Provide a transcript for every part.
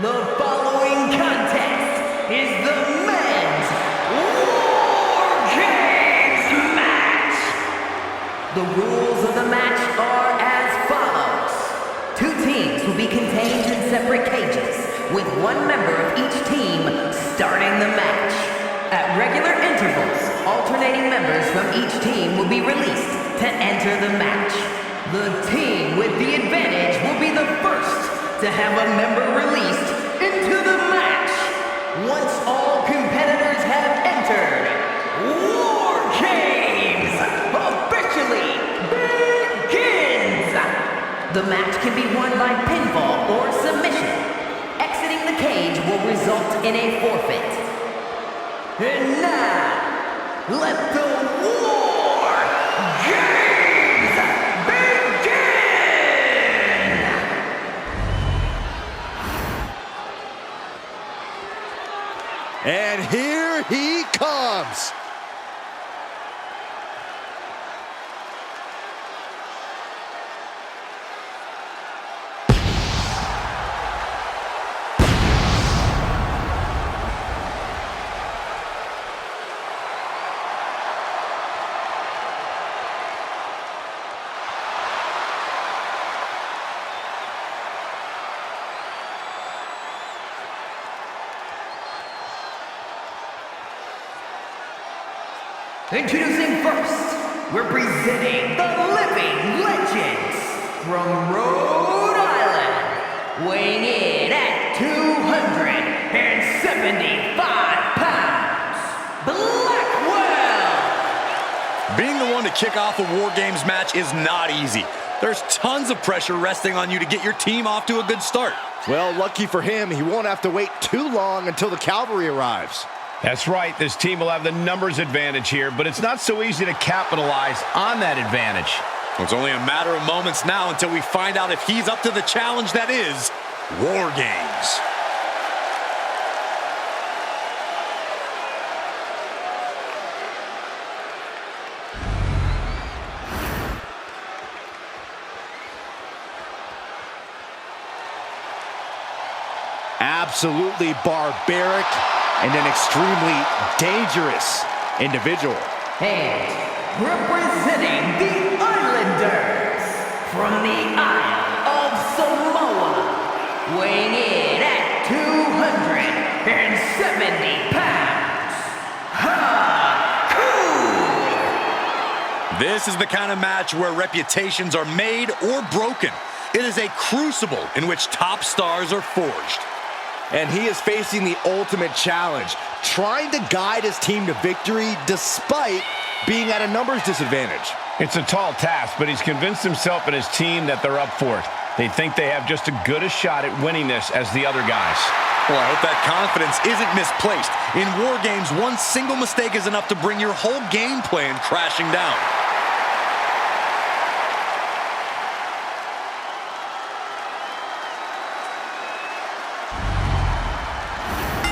The following contest is the men's War Games match. The rules of the match are as follows. Two teams will be contained in separate cages, with one member of each team starting the match. At regular intervals, alternating members from each team will be released to enter the match. The team with the advantage will be the first to have a member released into the match. Once all competitors have entered, War Games officially begins! The match can be won by pinfall or submission. Exiting the cage will result in a forfeit. And now, let the War Games begin! And here he comes. Introducing first, representing the Living Legends from Rhode Island, weighing in at 275 pounds, Blackwell! Being the one to kick off a War Games match is not easy. There's tons of pressure resting on you to get your team off to a good start. Well, lucky for him, he won't have to wait too long until the cavalry arrives. That's right. This team will have the numbers advantage here, but it's not so easy to capitalize on that advantage. Well, it's only a matter of moments now until we find out if he's up to the challenge that is War Games. Absolutely barbaric and an extremely dangerous individual. And representing the Islanders from the Isle of Samoa, weighing in at 270 pounds, Haku! This is the kind of match where reputations are made or broken. It is a crucible in which top stars are forged. And he is facing the ultimate challenge, trying to guide his team to victory despite being at a numbers disadvantage. It's a tall task, but he's convinced himself and his team that they're up for it. They think they have just as good a shot at winning this as the other guys. Well, I hope that confidence isn't misplaced. In War Games, one single mistake is enough to bring your whole game plan crashing down.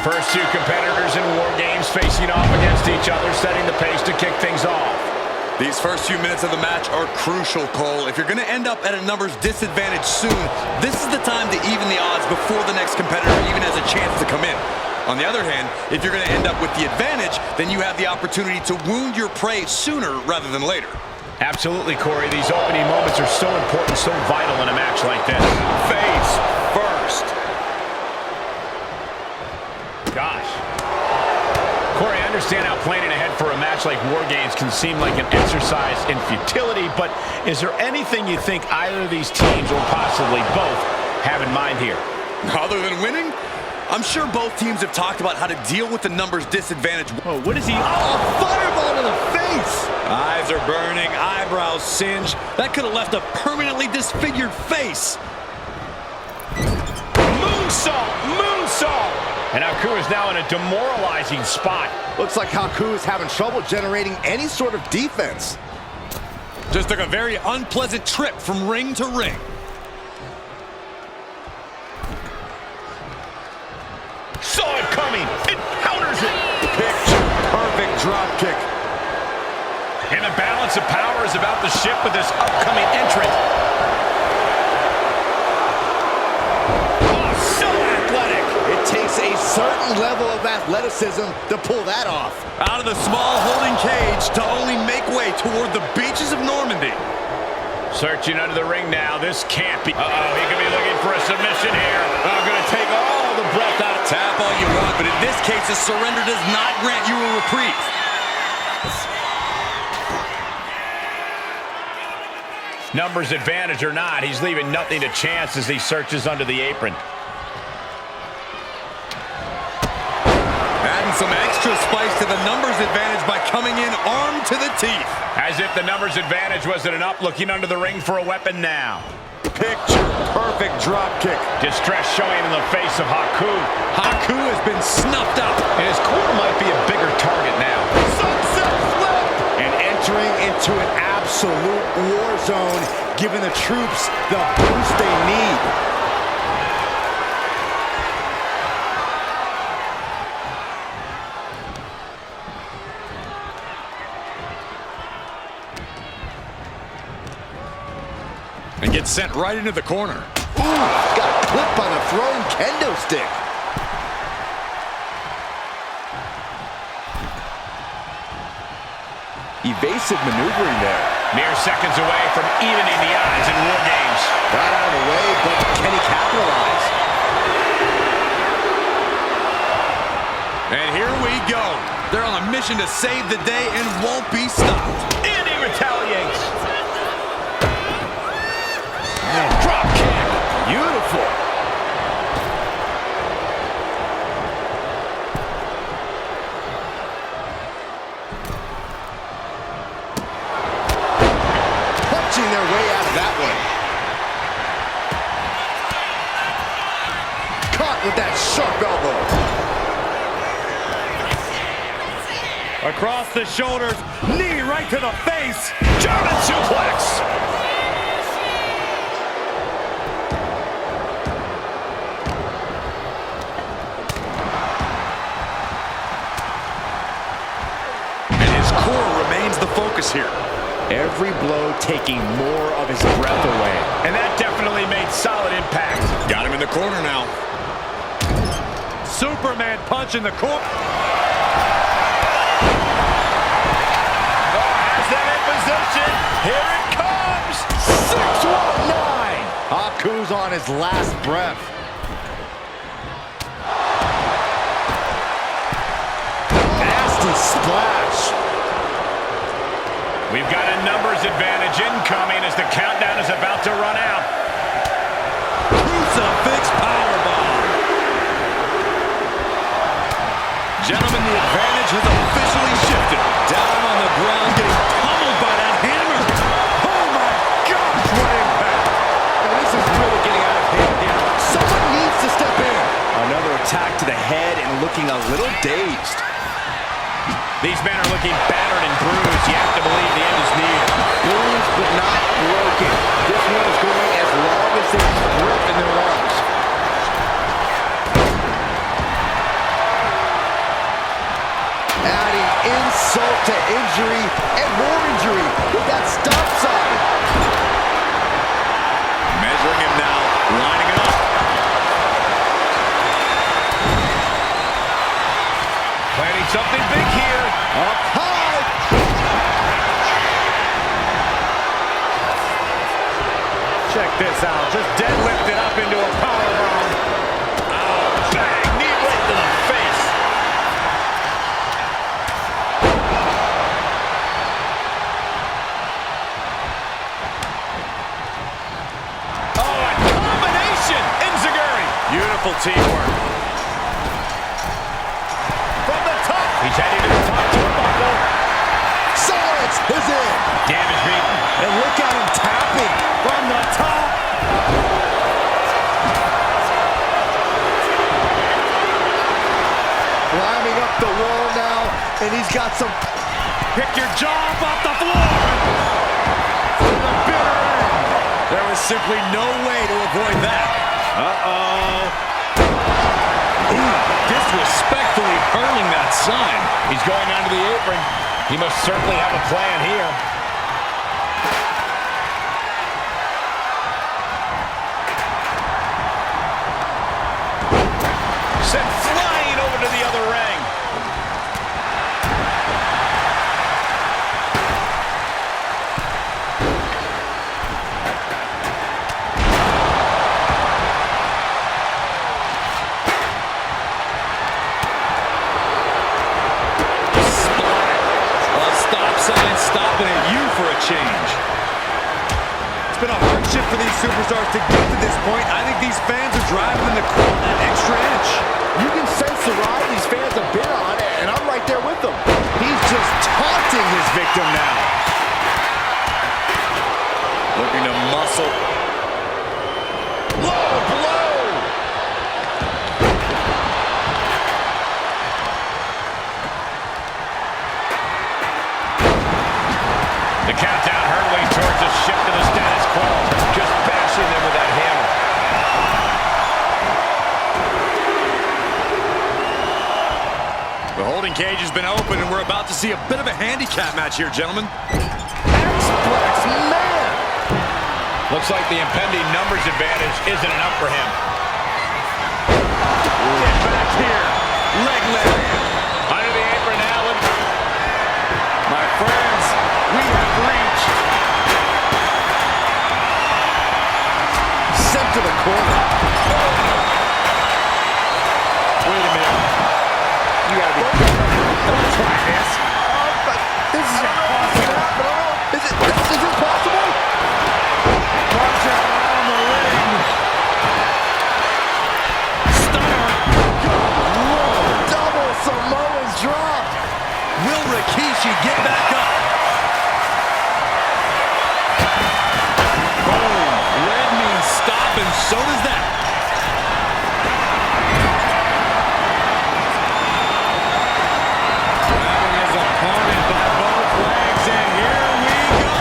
First two competitors in War Games facing off against each other, setting the pace to kick things off. These first few minutes of the match are crucial, Cole. If you're going to end up at a numbers disadvantage soon, this is the time to even the odds before the next competitor even has a chance to come in. On the other hand, if you're going to end up with the advantage, then you have the opportunity to wound your prey sooner rather than later. Absolutely, Corey. These opening moments are so important, so vital in a match like this. Face first. Gosh. Corey, I understand how planning ahead for a match like War Games can seem like an exercise in futility, but is there anything you think either of these teams, or possibly both, have in mind here? Other than winning? I'm sure both teams have talked about how to deal with the numbers disadvantage. Oh, what is he? Oh, a fireball to the face! Eyes are burning, eyebrows singed. That could have left a permanently disfigured face. Moonsault! Moonsault! And Haku is now in a demoralizing spot. Looks like Haku is having trouble generating any sort of defense. Just took a very unpleasant trip from ring to ring. Saw it coming. It counters it. Picture perfect drop kick. And the balance of power is about to shift with this upcoming entrant. Oh, so athletic. takes a certain level of athleticism to pull that off. Out of the small holding cage to only make way toward the beaches of Normandy. Searching under the ring now. This can't be. Uh-oh, he could be looking for a submission here. Oh, going to take all the breath out. Tap all you want, but in this case, a surrender does not grant you a reprieve. Numbers advantage or not, he's leaving nothing to chance as he searches under the apron. Adding some extra spice to the numbers advantage by coming in armed to the teeth. As if the numbers advantage wasn't enough, looking under the ring for a weapon now. Picture perfect drop kick. Distress showing in the face of Haku. Haku has been snuffed out. And his corner might be a bigger target now. Sunset flip! And entering into an absolute war zone, giving the troops the boost they need. And gets sent right into the corner. Ooh, got clipped by the thrown kendo stick. Evasive maneuvering there. Mere seconds away from evening the odds in War Games. Got out of the way, but can he capitalize? And here we go. They're on a mission to save the day and won't be stopped. And he retaliates. Drop kick. Beautiful. Punching their way out of that one. Caught with that sharp elbow. Across the shoulders, knee right to the face. German suplex. The focus here. Every blow taking more of his breath away. And that definitely made solid impact. Got him in the corner now. Superman punch in the corner. Oh, has that in position. Here it comes. 619. Haku's on his last breath. Nasty splash. We've got a numbers advantage incoming as the countdown is about to run out. Crucifix powerbomb. Gentlemen, the advantage has officially shifted. Down on the ground, getting pummeled by that hammer. Oh my gosh, what impact. Now this is really getting out of hand here. Someone needs to step in. Another attack to the head and looking a little dazed. These men are looking battered and bruised. You have to believe the end is near. Bruised but not broken. This one is going as long as they have grip in their arms. Adding insult to injury and more injury with that stop sign. Measuring him now, lining it up. Planning something big here. Up high. Check this out. Just deadlifted up into a powerbomb. Oh, bang! Knee right to the face. Oh, a combination! Enziguri. Beautiful teamwork. From the top. He's heading to the top turnbuckle. Silence is in. Damage beaten. And look at him tapping from the top. Climbing up the wall now, and he's got some. Pick your jaw up off the floor. To the bitter end. There was simply no way to avoid that. Uh-oh. Disrespectfully hurling that sign. He's going onto the apron. He must certainly have a plan here. Sent for these superstars to get to this point. I think these fans are driving them to claw that extra inch. You can sense the ride these fans have been on, and I'm right there with them. He's just taunting his victim now. Looking to muscle. Low blow! The countdown hurtling towards a shift to the status quo. Just bashing them with that hammer. The holding cage has been open, and we're about to see a bit of a handicap match here, gentlemen. X-Plex, man! Looks like the impending numbers advantage isn't enough for him. Get back here. Leg lariat. Under the apron now. My friends, we have reached. Sent to the corner. Wait a minute. You gotta be Don't try this. but this is impossible. Is it possible? Punch out around the ring. Stunner. Double Samoan drop. Will Rikishi get back up? Boom. Red means stop, and so does that. Grabbing his opponent by both legs, and here we go.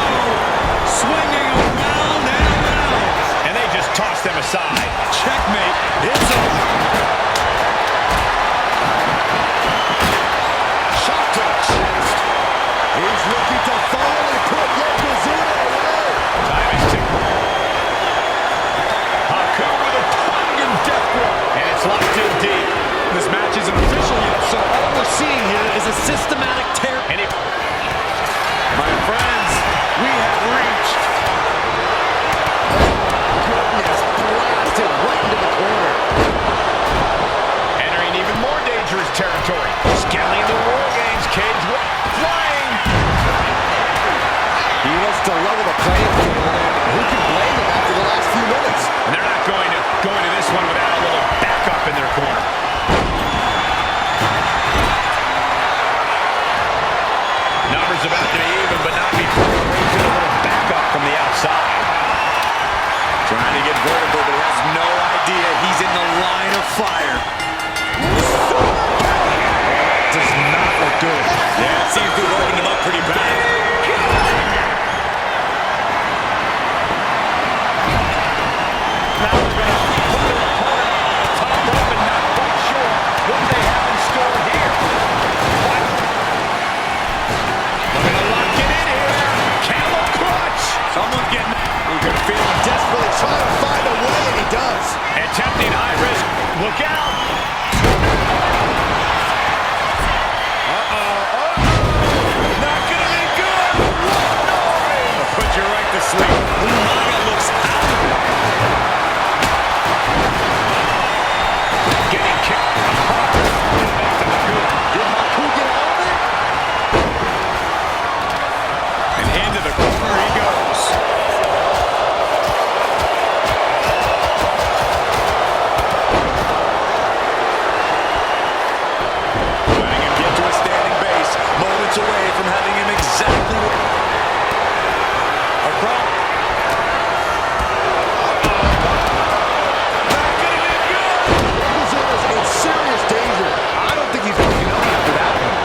Swinging around and around. And they just toss them aside. Checkmate. It's over. Shot to the chest. He's looking to finally put Yokozuka away. Time is ticking. Haku with a plunging death grip. And it's locked in deep. This match isn't official yet, so all we're seeing here is a systematic tear. And it... My friends, we have reached. Goodness, blasted right into the corner. Entering even more dangerous territory. Scaling the War Games cage. Flying. He wants to level the playing field, and who can blame him after the last few minutes? And they're not going to go into this one without a little backup in their corner. Numbers about to be even, but not before we get a little backup from the outside. Trying to get vertical, but he has no idea he's in the line of fire. Does not look good. Yeah, it seems to be working him up pretty bad. Now we're going to put their opponent on the top rope and not quite sure what they have in store here. What? Looking to lock it in here. Camel clutch. Someone's getting. You can feel him desperately trying to find a way, and he does. Attempting high risk. Look out. Not going to be good. I'll put you right to sleep. Umaga looks out of it. Getting kicked hard. Back to Haku. Did Haku get out of it? And into the corner he goes. Letting him get to a standing base. Moments away from having him exactly where. Across. Yokozuka's in serious danger. I don't think he's looking up after that one.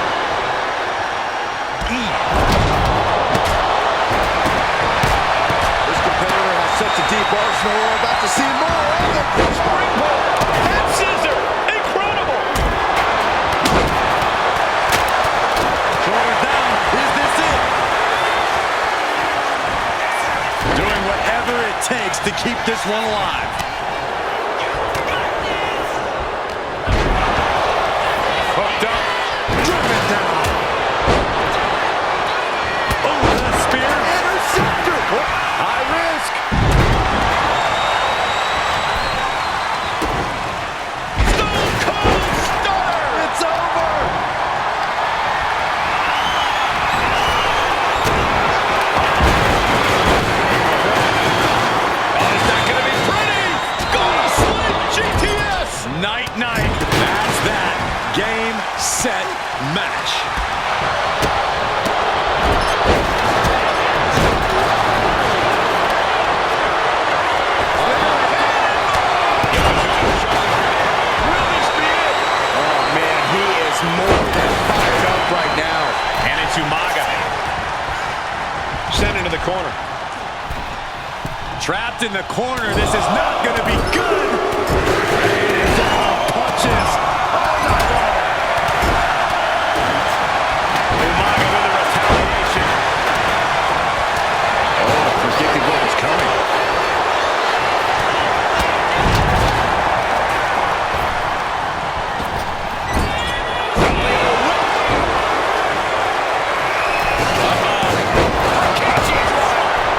This competitor has such a deep arsenal. We're about to see more of it. Springboard. Head scissor. Incredible. Shoulders down. Is this it? Doing whatever it takes to keep this one alive. Hooked up. Driven down. Oh, the spear. Interceptor. High risk. Stone Cold Stunner. It's over. Night-night. That's that. Game, set, match. More than fired up right now. And it's Umaga. Sent into the corner. Trapped in the corner. This is not going to be good. Punches. Umaga with a retaliation. Oh, predicted what was coming.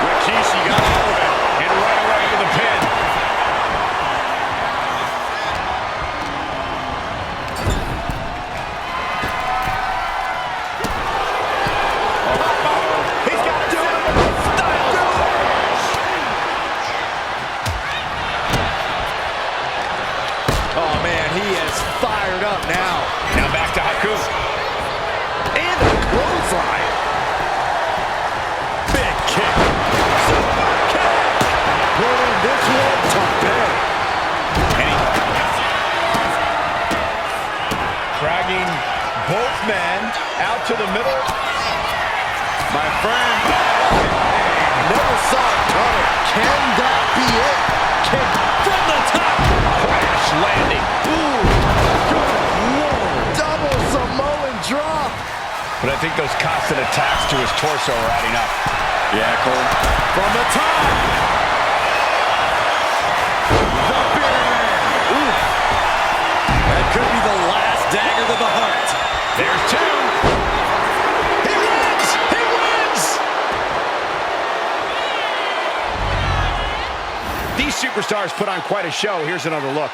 Rikishi got all of it and right away to the pin. He's got to do it. Oh, man, he is fired up now. Now back to Haku. And the clothesline. Big kick. Putting this one to bed. Dragging both men out to the middle. My friend, never saw it coming. Can that be it? Kick from the top. Crash landing. Ooh, good Lord. Double Samoan drop. But I think those constant attacks to his torso are adding up. Yeah, Cole. From the top. The big man. Ooh. That could be the last dagger to the heart. There's two. He wins! He wins! These superstars put on quite a show. Here's another look.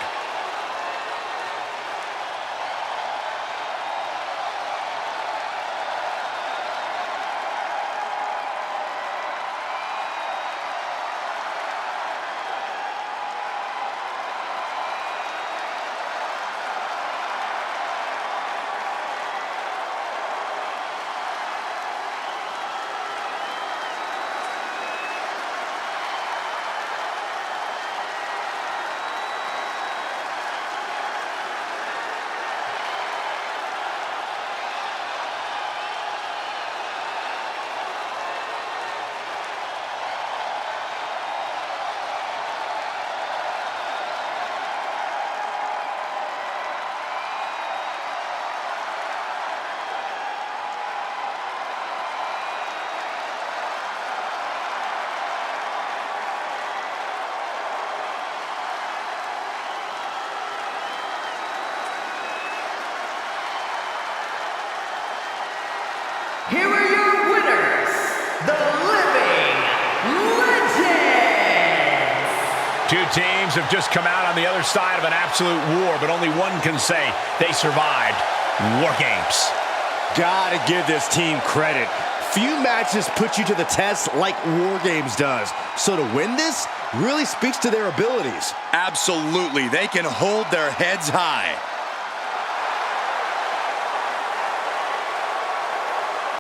Here are your winners, the Living Legends! Two teams have just come out on the other side of an absolute war, but only one can say they survived War Games. Gotta give this team credit. Few matches put you to the test like War Games does. So to win this really speaks to their abilities. Absolutely. They can hold their heads high.